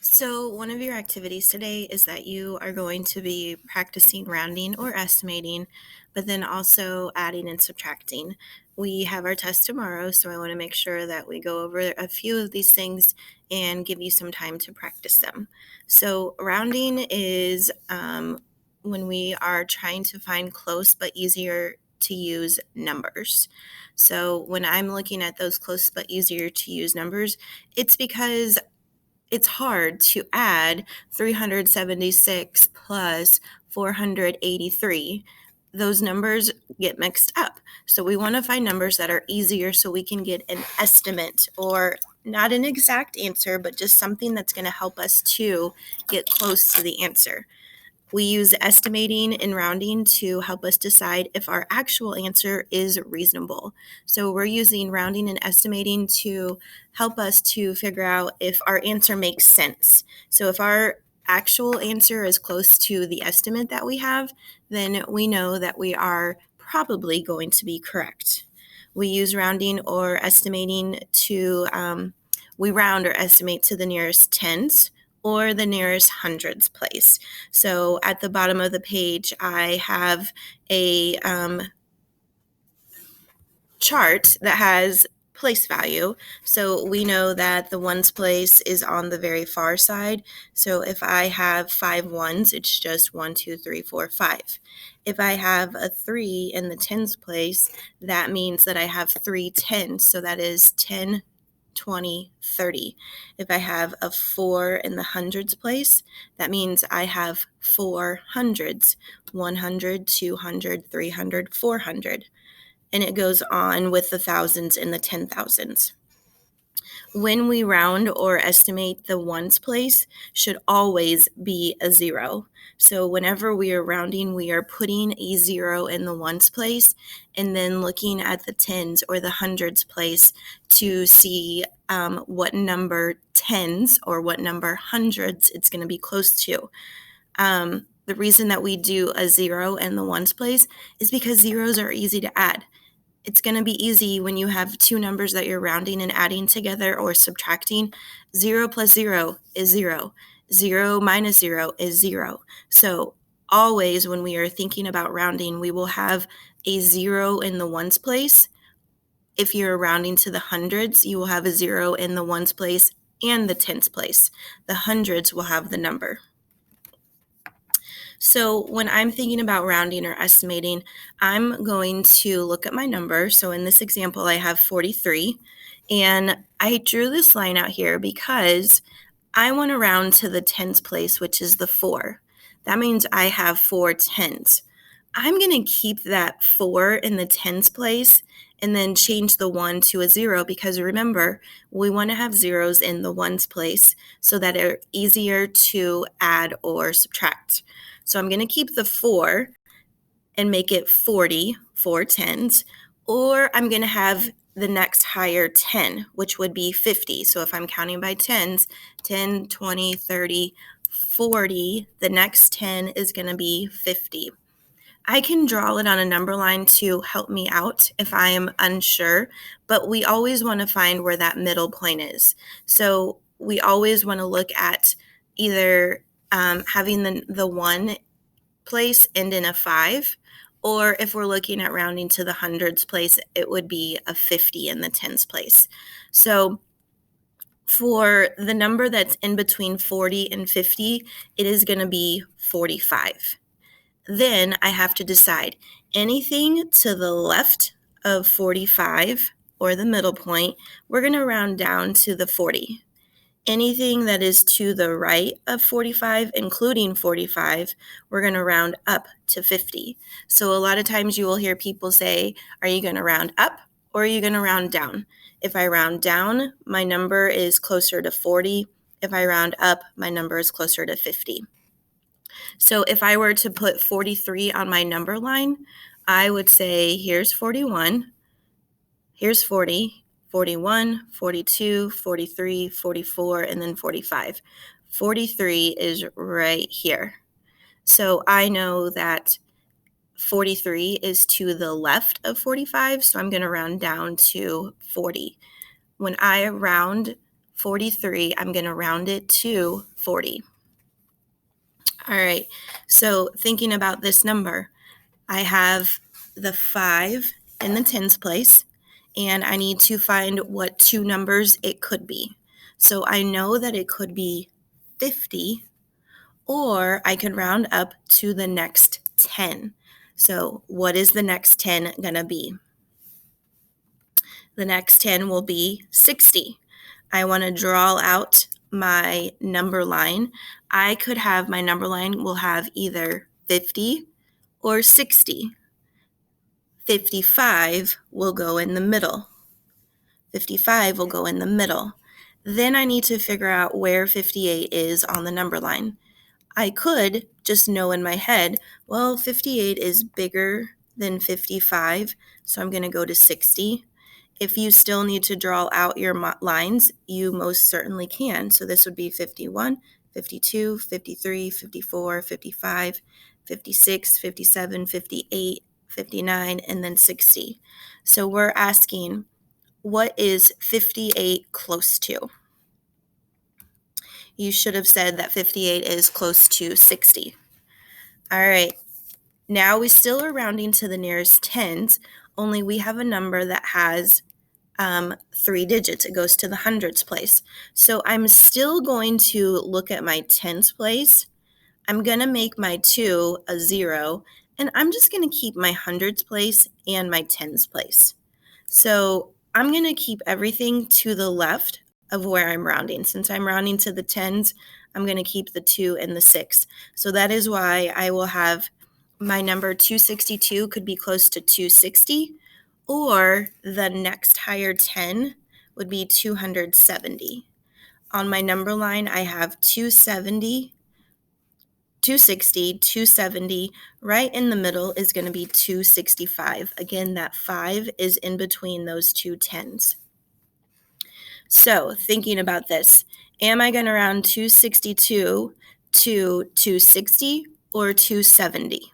So one of your activities today is that you are going to be practicing rounding or estimating, but then also adding and subtracting. We have our test tomorrow, so I want to make sure that we go over a few of these things and give you some time to practice them. So rounding is when we are trying to find close but easier to use numbers. So when I'm looking at those close but easier to use numbers, it's because it's hard to add 376 plus 483. Those numbers get mixed up. So we want to find numbers that are easier so we can get an estimate, or not an exact answer, but just something that's going to help us to get close to the answer. We use estimating and rounding to help us decide if our actual answer is reasonable. So we're using rounding and estimating to help us to figure out if our answer makes sense. So if our actual answer is close to the estimate that we have, then we know that we are probably going to be correct. We use rounding or estimating to, we round or estimate to the nearest tens or the nearest hundreds place. So at the bottom of the page, I have a chart that has place value. So we know that the ones place is on the very far side. So if I have 5 ones, it's just 1, 2, 3, 4, 5. If I have a 3 in the tens place, that means that I have 3 tens. So that is 10, 20, 30. If I have a 4 in the hundreds place, that means I have 4 hundreds, 100, 200, 300, 400. And it goes on with the thousands and the 10,000s. When we round or estimate, the ones place should always be a 0. So whenever we are rounding, we are putting a 0 in the ones place and then looking at the tens or the hundreds place to see what number tens or what number hundreds it's going to be close to. The reason that we do a 0 in the ones place is because zeros are easy to add. It's going to be easy when you have two numbers that you're rounding and adding together or subtracting. 0 plus 0 is 0. 0 minus 0 is 0. So always when we are thinking about rounding, we will have a 0 in the ones place. If you're rounding to the hundreds, you will have a 0 in the ones place and the tens place. The hundreds will have the number. So when I'm thinking about rounding or estimating, I'm going to look at my number. So in this example, I have 43. And I drew this line out here because I want to round to the tens place, which is the 4. That means I have 4 tens. I'm going to keep that 4 in the tens place and then change the 1 to a 0 because remember, we want to have zeros in the ones place so that they're easier to add or subtract. So I'm going to keep the 4 and make it 40, 4 tens, or I'm going to have the next higher 10, which would be 50. So if I'm counting by tens, 10, 20, 30, 40, the next 10 is going to be 50. I can draw it on a number line to help me out if I am unsure, but we always want to find where that middle point is. So we always want to look at either having the 1 place end in a 5, or if we're looking at rounding to the hundreds place, it would be a 50 in the tens place. So for the number that's in between 40 and 50, it is going to be 45. Then I have to decide anything to the left of 45 or the middle point, we're going to round down to the 40. Anything that is to the right of 45, including 45, we're going to round up to 50. So a lot of times you will hear people say, are you going to round up or are you going to round down? If I round down, my number is closer to 40. If I round up, my number is closer to 50. So if I were to put 43 on my number line, I would say here's 41, here's 40, 41, 42, 43, 44, and then 45. 43 is right here. So I know that 43 is to the left of 45, so I'm going to round down to 40. When I round 43, I'm going to round it to 40. All right, so thinking about this number, I have the 5 in the tens place, and I need to find what two numbers it could be. So I know that it could be 50, or I can round up to the next 10. So what is the next 10 going to be? The next 10 will be 60. I want to draw out my number line. I could have my number line will have either 50 or 60. 55 will go in the middle. 55 will go in the middle. Then I need to figure out where 58 is on the number line. I could just know in my head, well, 58 is bigger than 55, so I'm going to go to 60. If you still need to draw out your lines, you most certainly can. So this would be 51, 52, 53, 54, 55, 56, 57, 58, 59, and then 60. So we're asking, what is 58 close to? You should have said that 58 is close to 60. All right, now we still are rounding to the nearest tens, only we have a number that has 3 digits. It goes to the hundreds place. So I'm still going to look at my tens place. I'm going to make my 2 a 0, and I'm just going to keep my hundreds place and my tens place. So I'm going to keep everything to the left of where I'm rounding. Since I'm rounding to the tens, I'm going to keep the 2 and the 6. So that is why I will have my number 262 could be close to 260, or the next higher 10 would be 270. On my number line, I have 270, 260, 270. Right in the middle is going to be 265. Again, that 5 is in between those two tens. So thinking about this, am I going to round 262 to 260 or 270?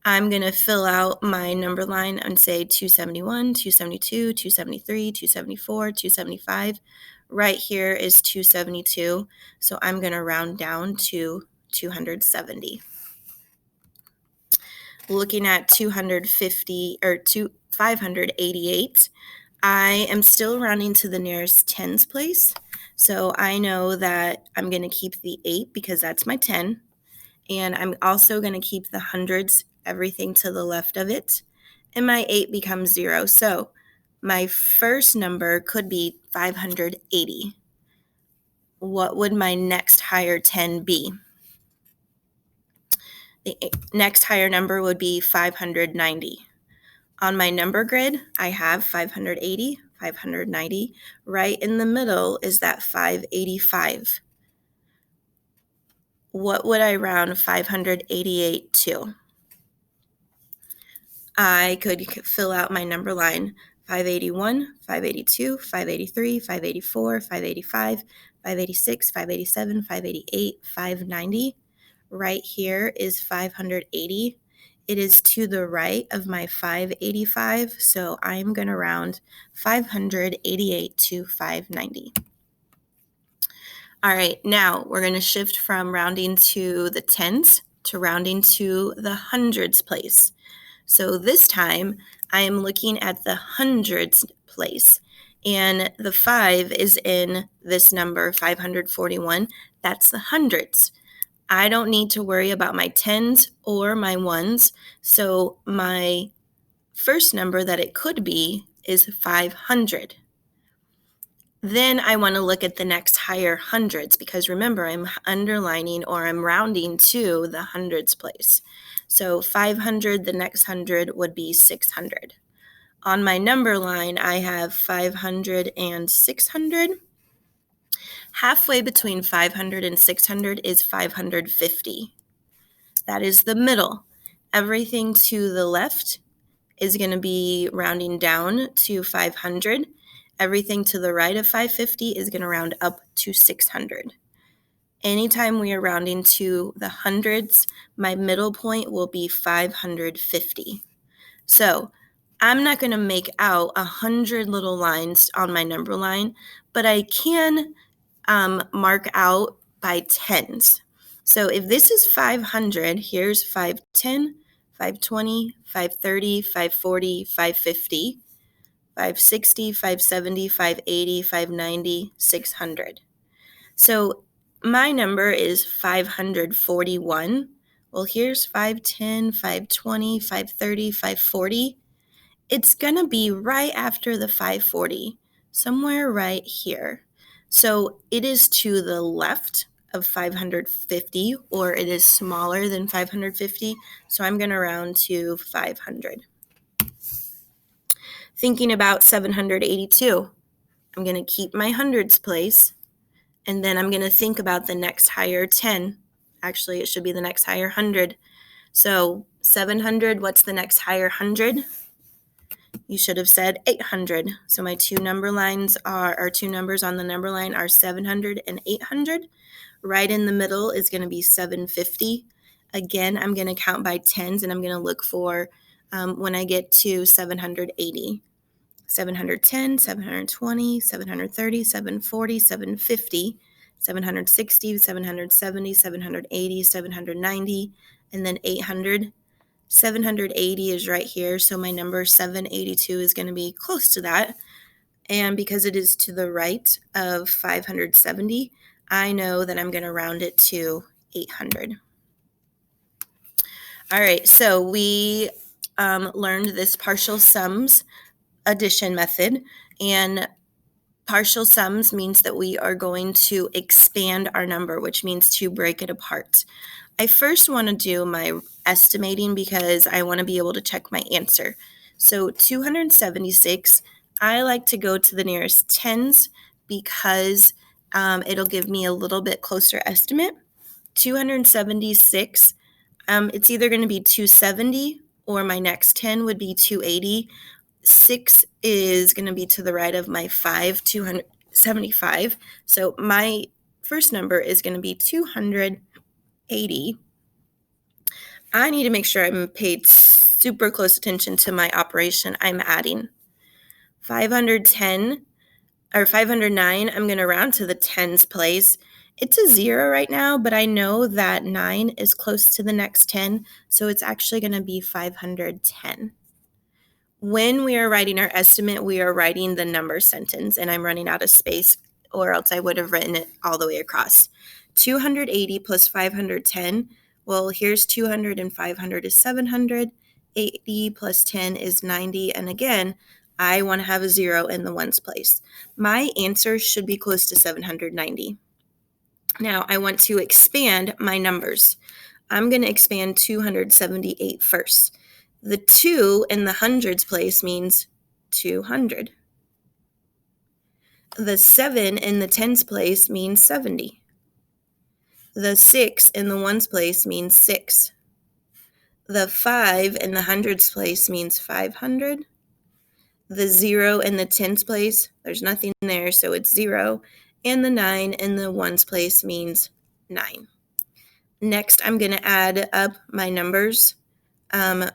I'm going to fill out my number line and say 271, 272, 273, 274, 275. Right here is 272, so I'm going to round down to 270. Looking at 250 or 588, I am still rounding to the nearest tens place. So I know that I'm going to keep the 8 because that's my 10. And I'm also going to keep the hundreds, everything to the left of it. And my 8 becomes 0. So my first number could be 580. What would my next higher 10 be? The next higher number would be 590. On my number grid, I have 580, 590. Right in the middle is that 585. What would I round 588 to? I could fill out my number line: 581, 582, 583, 584, 585, 586, 587, 588, 590. Right here is 580. It is to the right of my 585, so I'm going to round 588 to 590. All right, now we're going to shift from rounding to the tens to rounding to the hundreds place. So this time I am looking at the hundreds place, and the 5 is in this number, 541. That's the hundreds. I don't need to worry about my tens or my ones, so my first number that it could be is 500. Then I want to look at the next higher hundreds, because remember, I'm underlining or I'm rounding to the hundreds place. So 500, the next 100 would be 600. On my number line, I have 500 and 600. Halfway between 500 and 600 is 550. That is the middle. Everything to the left is going to be rounding down to 500. Everything to the right of 550 is going to round up to 600. Anytime we are rounding to the hundreds, my middle point will be 550. So I'm not going to make out 100 little lines on my number line, but I can mark out by tens. So if this is 500, here's 510, 520, 530, 540, 550, 560, 570, 580, 590, 600. So my number is 541. Well, here's 510, 520, 530, 540. It's going to be right after the 540, somewhere right here. So it is to the left of 550, or it is smaller than 550. So I'm going to round to 500. Thinking about 782, I'm going to keep my hundreds place, and then I'm going to think about the next higher 10. Actually, it should be the next higher 100. So 700, what's the next higher 100? You should have said 800. So my two numbers on the number line are 700 and 800. Right in the middle is going to be 750. Again, I'm going to count by tens, and I'm going to look for when I get to 780. 710, 720, 730, 740, 750, 760, 770, 780, 790, and then 800. 780 is right here, so my number 782 is going to be close to that. And because it is to the right of 570, I know that I'm going to round it to 800. All right, so we learned this partial sums addition method, and partial sums means that we are going to expand our number, which means to break it apart. I first want to do my estimating because I want to be able to check my answer. So 276, I like to go to the nearest tens because it'll give me a little bit closer estimate. 276, it's either going to be 270 or my next 10 would be 280. 6 is going to be to the right of my 5, 275. So my first number is going to be 280. I need to make sure I'm paid super close attention to my operation I'm adding. 510 or 509, I'm going to round to the tens place. It's a 0 right now, but I know that 9 is close to the next 10, so it's actually going to be 510. When we are writing our estimate, we are writing the number sentence, and I'm running out of space, or else I would have written it all the way across. 280 plus 510, well, here's 200 and 500 is 700. 80 plus 10 is 90, and again, I want to have a 0 in the ones place. My answer should be close to 790. Now, I want to expand my numbers. I'm going to expand 278 first. The 2 in the hundreds place means 200. The 7 in the tens place means 70. The 6 in the ones place means 6. The 5 in the hundreds place means 500. The 0 in the tens place, there's nothing there, so it's 0. And the 9 in the ones place means 9. Next, I'm going to add up my numbers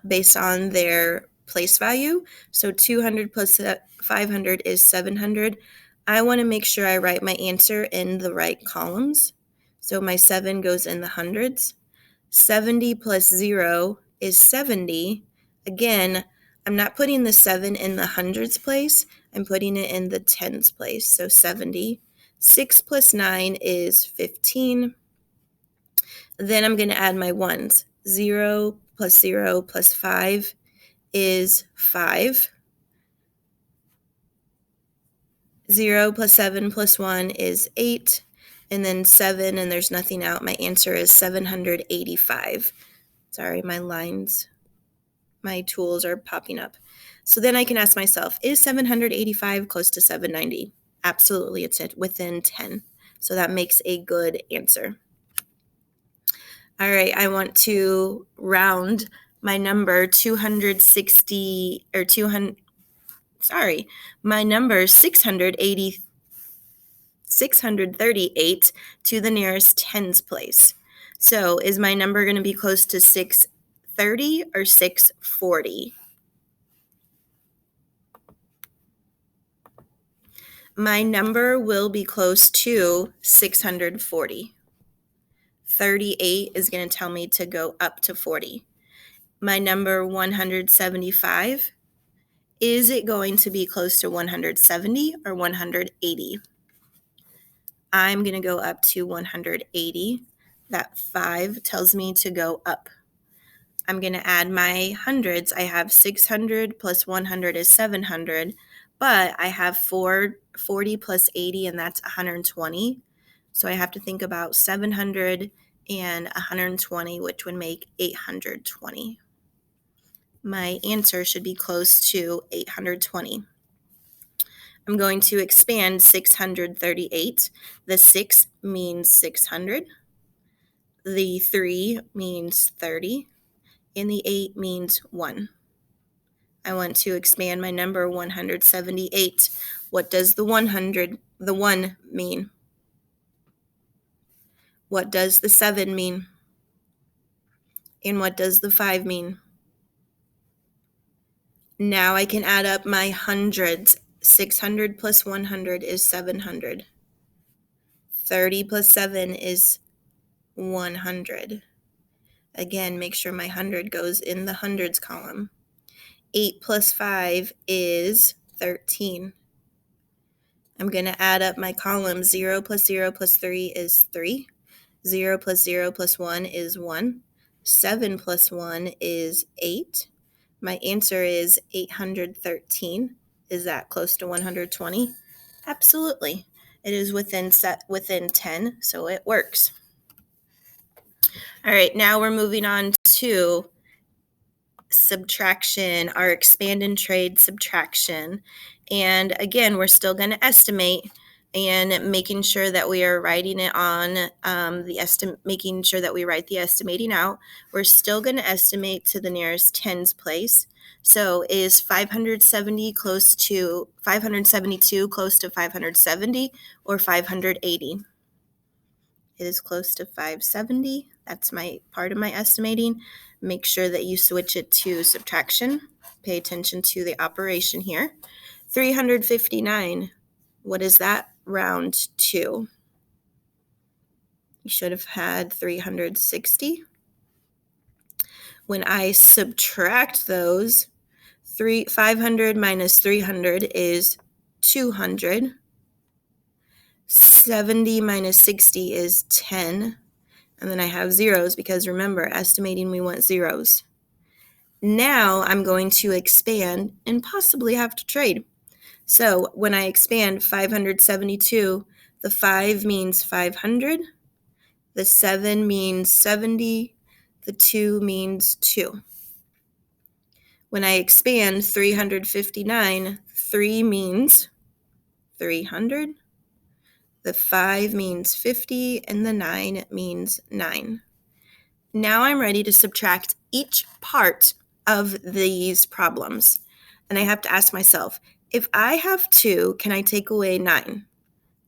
based on their place value. So 200 plus 500 is 700. I want to make sure I write my answer in the right columns. So my 7 goes in the hundreds. 70 plus 0 is 70. Again, I'm not putting the 7 in the hundreds place. I'm putting it in the tens place. So 70. 6 plus 9 is 15. Then I'm going to add my ones. 0 plus 0 plus 5 is 5. 0 plus 7 plus 1 is 8. And then 7, and there's nothing out. My answer is 785. Sorry, my tools are popping up. So then I can ask myself, is 785 close to 790? Absolutely, it's within 10. So that makes a good answer. All right, I want to round my number 260 or 200. Sorry, my number 638 to the nearest tens place. So is my number going to be close to 630 or 640? My number will be close to 640. 38 is going to tell me to go up to 40. My number 175, is it going to be close to 170 or 180? I'm going to go up to 180. That 5 tells me to go up. I'm going to add my hundreds. I have 600 plus 100 is 700, but I have 40 plus 80, and that's 120. So I have to think about 700 and 120, which would make 820. My answer should be close to 820. I'm going to expand 638. The 6 means 600. The 3 means 30. And the 8 means 1. I want to expand my number 178. What does the 1 mean? What does the 7 mean? And what does the 5 mean? Now I can add up my hundreds. 600 plus 100 is 700. 30 plus 7 is 100. Again, make sure my 100 goes in the hundreds column. 8 plus 5 is 13. I'm going to add up my columns. 0 plus 0 plus 3 is 3. 0 plus 0 plus 1 is 1. 7 plus 1 is 8. My answer is 813. Is that close to 120? Absolutely. It is within 10, so it works. All right, now we're moving on to subtraction, our expand and trade subtraction. And again, we're still going to estimate and making sure that we are writing it on making sure that we write the estimating out. We're still going to estimate to the nearest tens place. So is 572 close to 570 or 580? It is close to 570. That's my part of my estimating. Make sure that you switch it to subtraction. Pay attention to the operation here. 359, what is that? Round to. You should have had 360. When I subtract those, 500 minus 300 is 200. 70 minus 60 is 10. And then I have zeros because remember, estimating we want zeros. Now I'm going to expand and possibly have to trade. So when I expand 572, the 5 means 500, the 7 means 70, the 2 means 2. When I expand 359, 3 means 300, the 5 means 50, and the 9 means 9. Now I'm ready to subtract each part of these problems. And I have to ask myself, if I have 2, can I take away 9?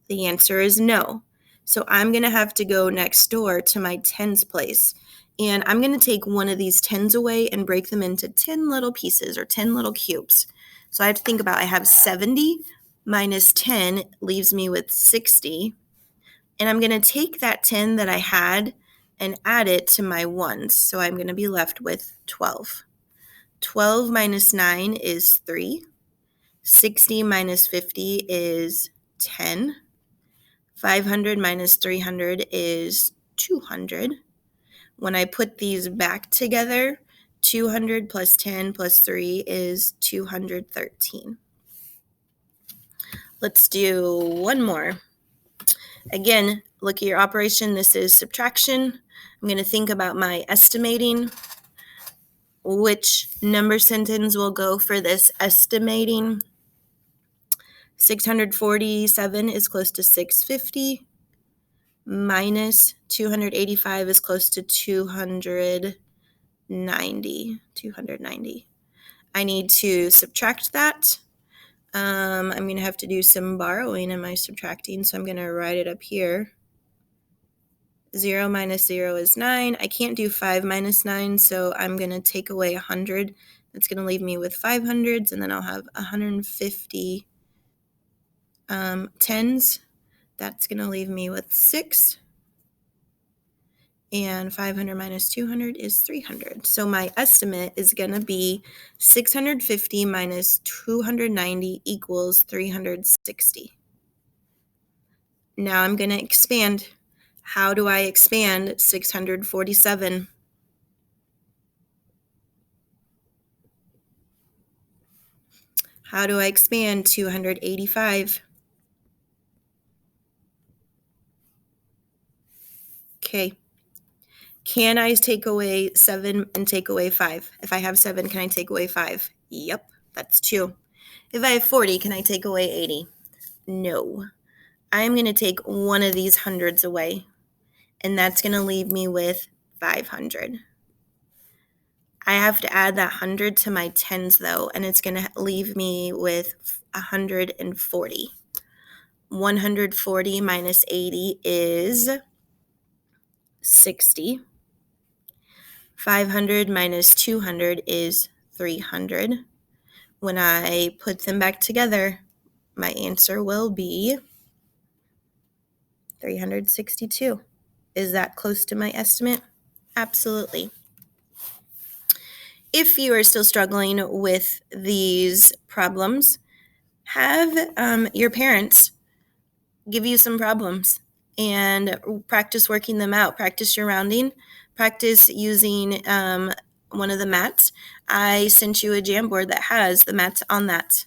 The answer is no. So I'm going to have to go next door to my tens place. And I'm going to take one of these tens away and break them into 10 little pieces or 10 little cubes. So I have to think about, I have 70 minus 10 leaves me with 60. And I'm going to take that 10 that I had and add it to my ones. So I'm going to be left with 12. 12 minus 9 is 3. 60 minus 50 is 10. 500 minus 300 is 200. When I put these back together, 200 plus 10 plus 3 is 213. Let's do one more. Again, look at your operation. This is subtraction. I'm going to think about my estimating. Which number sentence will go for this estimating? 647 is close to 650. Minus 285 is close to 290. I need to subtract that. I'm going to have to do some borrowing in my subtracting, so I'm going to write it up here. 0 minus 0 is 9. I can't do 5 minus 9, so I'm going to take away 100. That's going to leave me with 500s, and then I'll have 150 Tens, that's going to leave me with 6. And 500 minus 200 is 300. So my estimate is going to be 650 minus 290 equals 360. Now I'm going to expand. How do I expand 647? How do I expand 285? Okay. Can I take away 7 and take away 5? If I have 7, can I take away 5? Yep, that's 2. If I have 40, can I take away 80? No. I'm going to take one of these hundreds away, and that's going to leave me with 500. I have to add that 100 to my tens, though, and it's going to leave me with 140. 140 minus 80 is 60. 500 minus 200 is 300. When I put them back together, my answer will be 362. Is that close to my estimate? Absolutely. If you are still struggling with these problems, have your parents give you some problems and practice working them out. Practice your rounding. Practice using one of the mats. I sent you a Jamboard that has the mats on that.